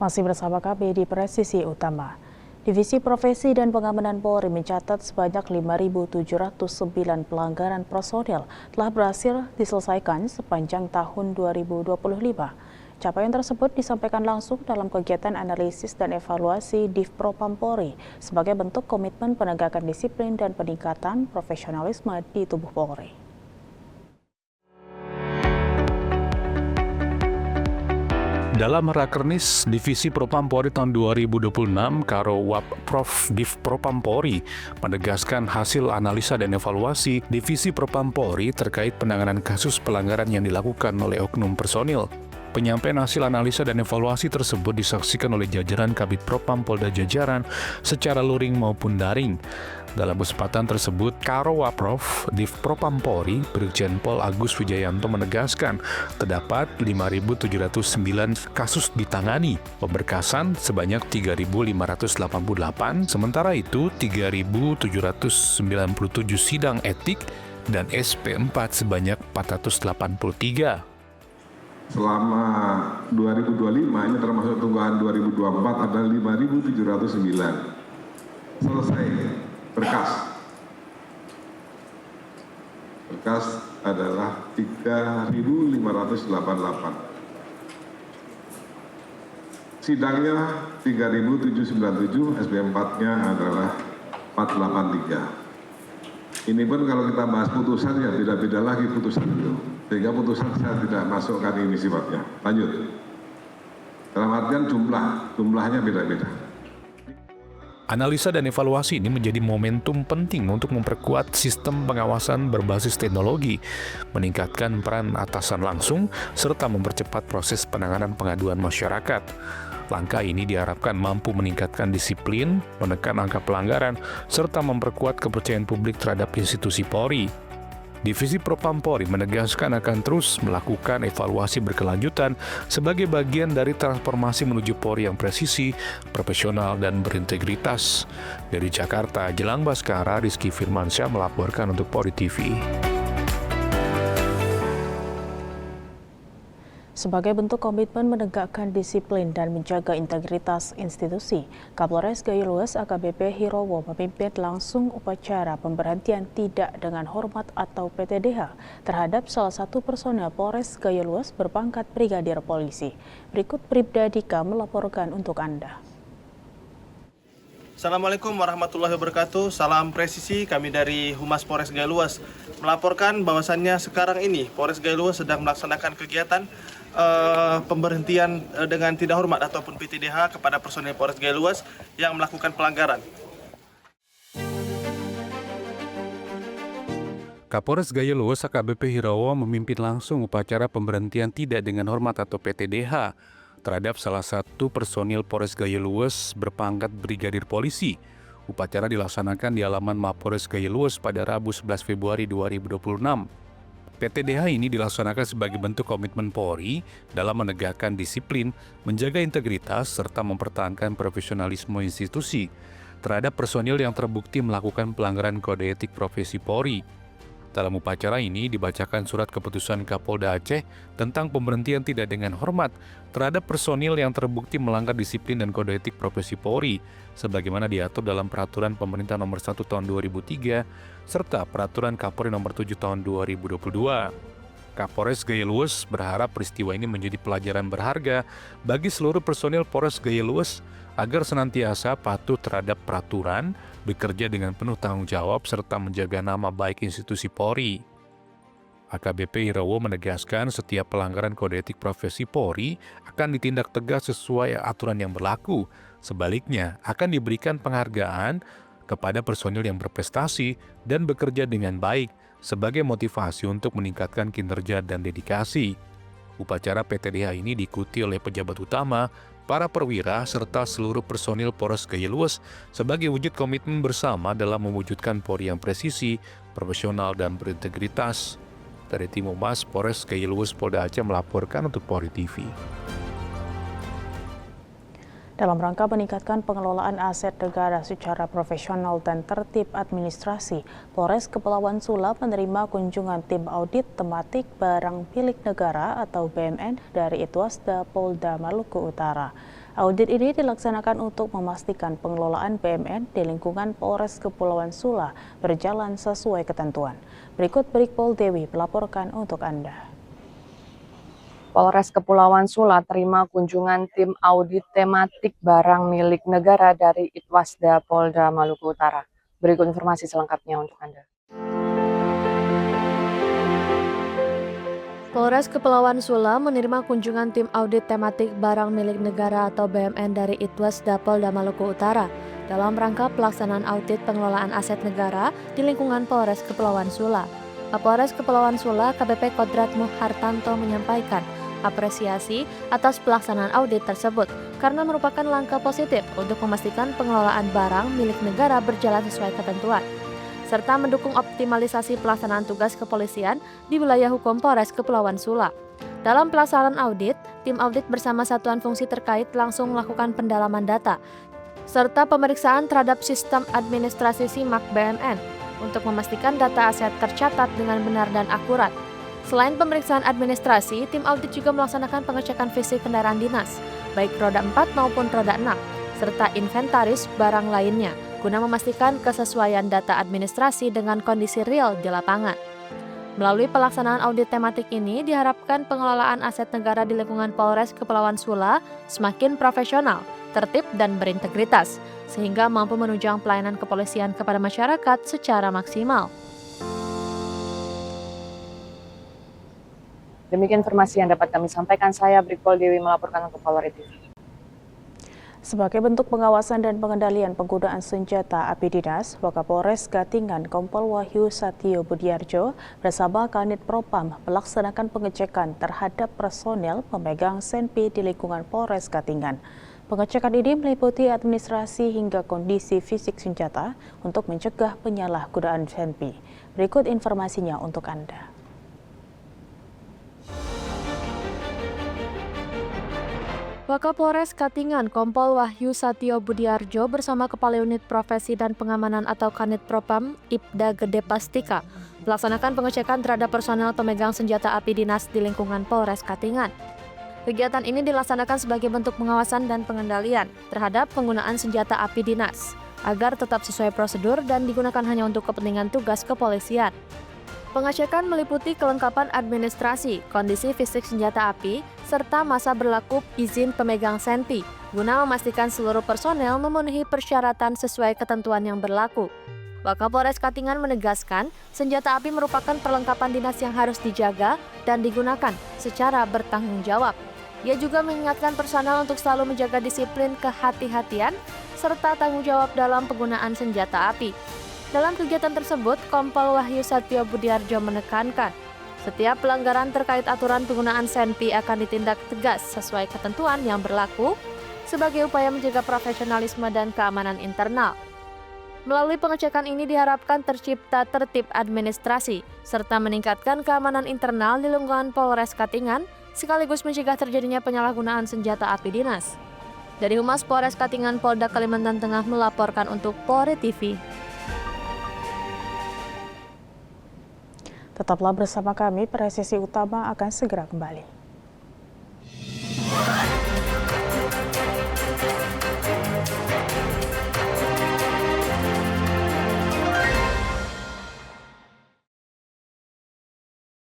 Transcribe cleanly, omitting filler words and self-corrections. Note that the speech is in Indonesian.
Masih bersama kami di Presisi Utama. Divisi Profesi dan Pengamanan Polri mencatat sebanyak 5.709 pelanggaran personil telah berhasil diselesaikan sepanjang tahun 2025. Capaian tersebut disampaikan langsung dalam kegiatan analisis dan evaluasi Divpropam Polri sebagai bentuk komitmen penegakan disiplin dan peningkatan profesionalisme di tubuh Polri. Dalam Rakernis Divisi Propam Polri tahun 2026, Karo Wap Prof Divpropam Polri menegaskan hasil analisa dan evaluasi Divisi Propam Polri terkait penanganan kasus pelanggaran yang dilakukan oleh oknum personil. Penyampaian hasil analisa dan evaluasi tersebut disaksikan oleh jajaran Kabid Propam Polda Jajaran secara luring maupun daring. Dalam kesempatan tersebut, Karo Waprof Divpropam Polri, Brigjen Pol Agus Wijayanto menegaskan terdapat 5.709 kasus ditangani, pemberkasan sebanyak 3.588, sementara itu 3.797 sidang etik dan SP4 sebanyak 483. Selama 2025, ini termasuk tunggakan 2024, ada 5.709. Selesai berkas. Berkas adalah 3.588. Sidangnya 3.797, SP4-nya adalah 483. Ini pun kalau kita bahas putusan ya beda-beda lagi putusan itu. Sehingga putusan saya tidak masukkan ini sifatnya. Lanjut. Dalam artian jumlahnya beda-beda. Analisa dan evaluasi ini menjadi momentum penting untuk memperkuat sistem pengawasan berbasis teknologi, meningkatkan peran atasan langsung, serta mempercepat proses penanganan pengaduan masyarakat. Langkah ini diharapkan mampu meningkatkan disiplin, menekan angka pelanggaran, serta memperkuat kepercayaan publik terhadap institusi Polri. Divisi Propam Polri menegaskan akan terus melakukan evaluasi berkelanjutan sebagai bagian dari transformasi menuju Polri yang presisi, profesional, dan berintegritas. Dari Jakarta, Jelang Baskara, Rizky Firmansyah melaporkan untuk Polri TV. Sebagai bentuk komitmen menegakkan disiplin dan menjaga integritas institusi, Kapolres Gayo-Luas AKBP Hirowo memimpin langsung upacara pemberhentian tidak dengan hormat atau PTDH terhadap salah satu personel Polres Gayo-Luas berpangkat Brigadir Polisi. Berikut Bribda Dika melaporkan untuk Anda. Assalamualaikum warahmatullahi wabarakatuh. Salam presisi, kami dari Humas Polres Gayo-Luas melaporkan bahwasannya sekarang ini Polres Gayo-Luas sedang melaksanakan kegiatan pemberhentian dengan tidak hormat ataupun PTDH kepada personel Polres Gayo-Luas yang melakukan pelanggaran. Kapolres Gayo-Luas AKBP Hirowo memimpin langsung upacara pemberhentian tidak dengan hormat atau PTDH terhadap salah satu personil Polres Gayo-Luas berpangkat Brigadir Polisi. Upacara dilaksanakan di halaman Mapolres Gayo-Luas pada Rabu 11 Februari 2026. PTDH ini dilaksanakan sebagai bentuk komitmen Polri dalam menegakkan disiplin, menjaga integritas, serta mempertahankan profesionalisme institusi terhadap personil yang terbukti melakukan pelanggaran kode etik profesi Polri. Dalam upacara ini dibacakan surat keputusan Kapolda Aceh tentang pemberhentian tidak dengan hormat terhadap personil yang terbukti melanggar disiplin dan kode etik profesi Polri, sebagaimana diatur dalam Peraturan Pemerintah Nomor 1 Tahun 2003 serta Peraturan Kapolri Nomor 7 Tahun 2022. Kapolres Gayo-Luas berharap peristiwa ini menjadi pelajaran berharga bagi seluruh personil Polres Gayo-Luas agar senantiasa patuh terhadap peraturan, bekerja dengan penuh tanggung jawab, serta menjaga nama baik institusi Polri. AKBP Hirowo menegaskan setiap pelanggaran kode etik profesi Polri akan ditindak tegas sesuai aturan yang berlaku. Sebaliknya, akan diberikan penghargaan kepada personil yang berprestasi dan bekerja dengan baik sebagai motivasi untuk meningkatkan kinerja dan dedikasi. Upacara PTDH ini diikuti oleh pejabat utama, para perwira, serta seluruh personil Polres Gayo-Luas sebagai wujud komitmen bersama dalam mewujudkan Polri yang presisi, profesional, dan berintegritas. Dari Tim Humas Polres Gayo-Luas Polda Aceh melaporkan untuk Polri TV. Dalam rangka meningkatkan pengelolaan aset negara secara profesional dan tertib administrasi, Polres Kepulauan Sula menerima kunjungan tim audit tematik barang milik negara atau BMN dari Itwasda Polda Maluku Utara. Audit ini dilaksanakan untuk memastikan pengelolaan BUMN di lingkungan Polres Kepulauan Sula berjalan sesuai ketentuan. Berikut Brigpol Dewi melaporkan untuk Anda. Polres Kepulauan Sula terima kunjungan tim audit tematik barang milik negara dari Itwasda Polda Maluku Utara. Berikut informasi selengkapnya untuk Anda. Polres Kepulauan Sula menerima kunjungan tim audit tematik barang milik negara atau BUMN dari Itwasda Polda Maluku Utara dalam rangka pelaksanaan audit pengelolaan aset negara di lingkungan Polres Kepulauan Sula. Kapolres Kepulauan Sula KBP Kodrat Muhartanto menyampaikan apresiasi atas pelaksanaan audit tersebut karena merupakan langkah positif untuk memastikan pengelolaan barang milik negara berjalan sesuai ketentuan, serta mendukung optimalisasi pelaksanaan tugas kepolisian di wilayah hukum Polres Kepulauan Sula. Dalam pelaksanaan audit, tim audit bersama satuan fungsi terkait langsung melakukan pendalaman data, serta pemeriksaan terhadap sistem administrasi SIMAK BUMN untuk memastikan data aset tercatat dengan benar dan akurat. Selain pemeriksaan administrasi, tim audit juga melaksanakan pengecekan fisik kendaraan dinas, baik roda 4 maupun roda 6, serta inventaris barang lainnya, guna memastikan kesesuaian data administrasi dengan kondisi real di lapangan. Melalui pelaksanaan audit tematik ini, diharapkan pengelolaan aset negara di lingkungan Polres Kepulauan Sula semakin profesional, tertib, dan berintegritas, sehingga mampu menunjang pelayanan kepolisian kepada masyarakat secara maksimal. Demikian informasi yang dapat kami sampaikan. Saya Brigpol Dewi melaporkan untuk Polri TV. Sebagai bentuk pengawasan dan pengendalian penggunaan senjata api dinas, Wakapolres Katingan Kompol Wahyu Satio Budiarjo bersama Kanit Propam melaksanakan pengecekan terhadap personel pemegang senpi di lingkungan Polres Katingan. Pengecekan ini meliputi administrasi hingga kondisi fisik senjata untuk mencegah penyalahgunaan senpi. Berikut informasinya untuk Anda. Wakapolres Katingan Kompol Wahyu Satio Budiarjo bersama Kepala Unit Profesi dan Pengamanan atau Kanit Propam Ibda Gede Pastika melaksanakan pengecekan terhadap personel pemegang senjata api dinas di lingkungan Polres Katingan. Kegiatan ini dilaksanakan sebagai bentuk pengawasan dan pengendalian terhadap penggunaan senjata api dinas agar tetap sesuai prosedur dan digunakan hanya untuk kepentingan tugas kepolisian. Pengecekan meliputi kelengkapan administrasi, kondisi fisik senjata api, serta masa berlaku izin pemegang senpi, guna memastikan seluruh personel memenuhi persyaratan sesuai ketentuan yang berlaku. Wakapolres Katingan menegaskan, senjata api merupakan perlengkapan dinas yang harus dijaga dan digunakan secara bertanggung jawab. Ia juga mengingatkan personel untuk selalu menjaga disiplin kehati-hatian, serta tanggung jawab dalam penggunaan senjata api. Dalam kegiatan tersebut, Kompol Wahyu Satio Budiarjo menekankan, setiap pelanggaran terkait aturan penggunaan senpi akan ditindak tegas sesuai ketentuan yang berlaku sebagai upaya menjaga profesionalisme dan keamanan internal. Melalui pengecekan ini diharapkan tercipta tertib administrasi, serta meningkatkan keamanan internal di lingkungan Polres Katingan, sekaligus mencegah terjadinya penyalahgunaan senjata api dinas. Dari Humas Polres Katingan Polda Kalimantan Tengah melaporkan untuk Polri TV. Tetaplah bersama kami, presisi utama akan segera kembali.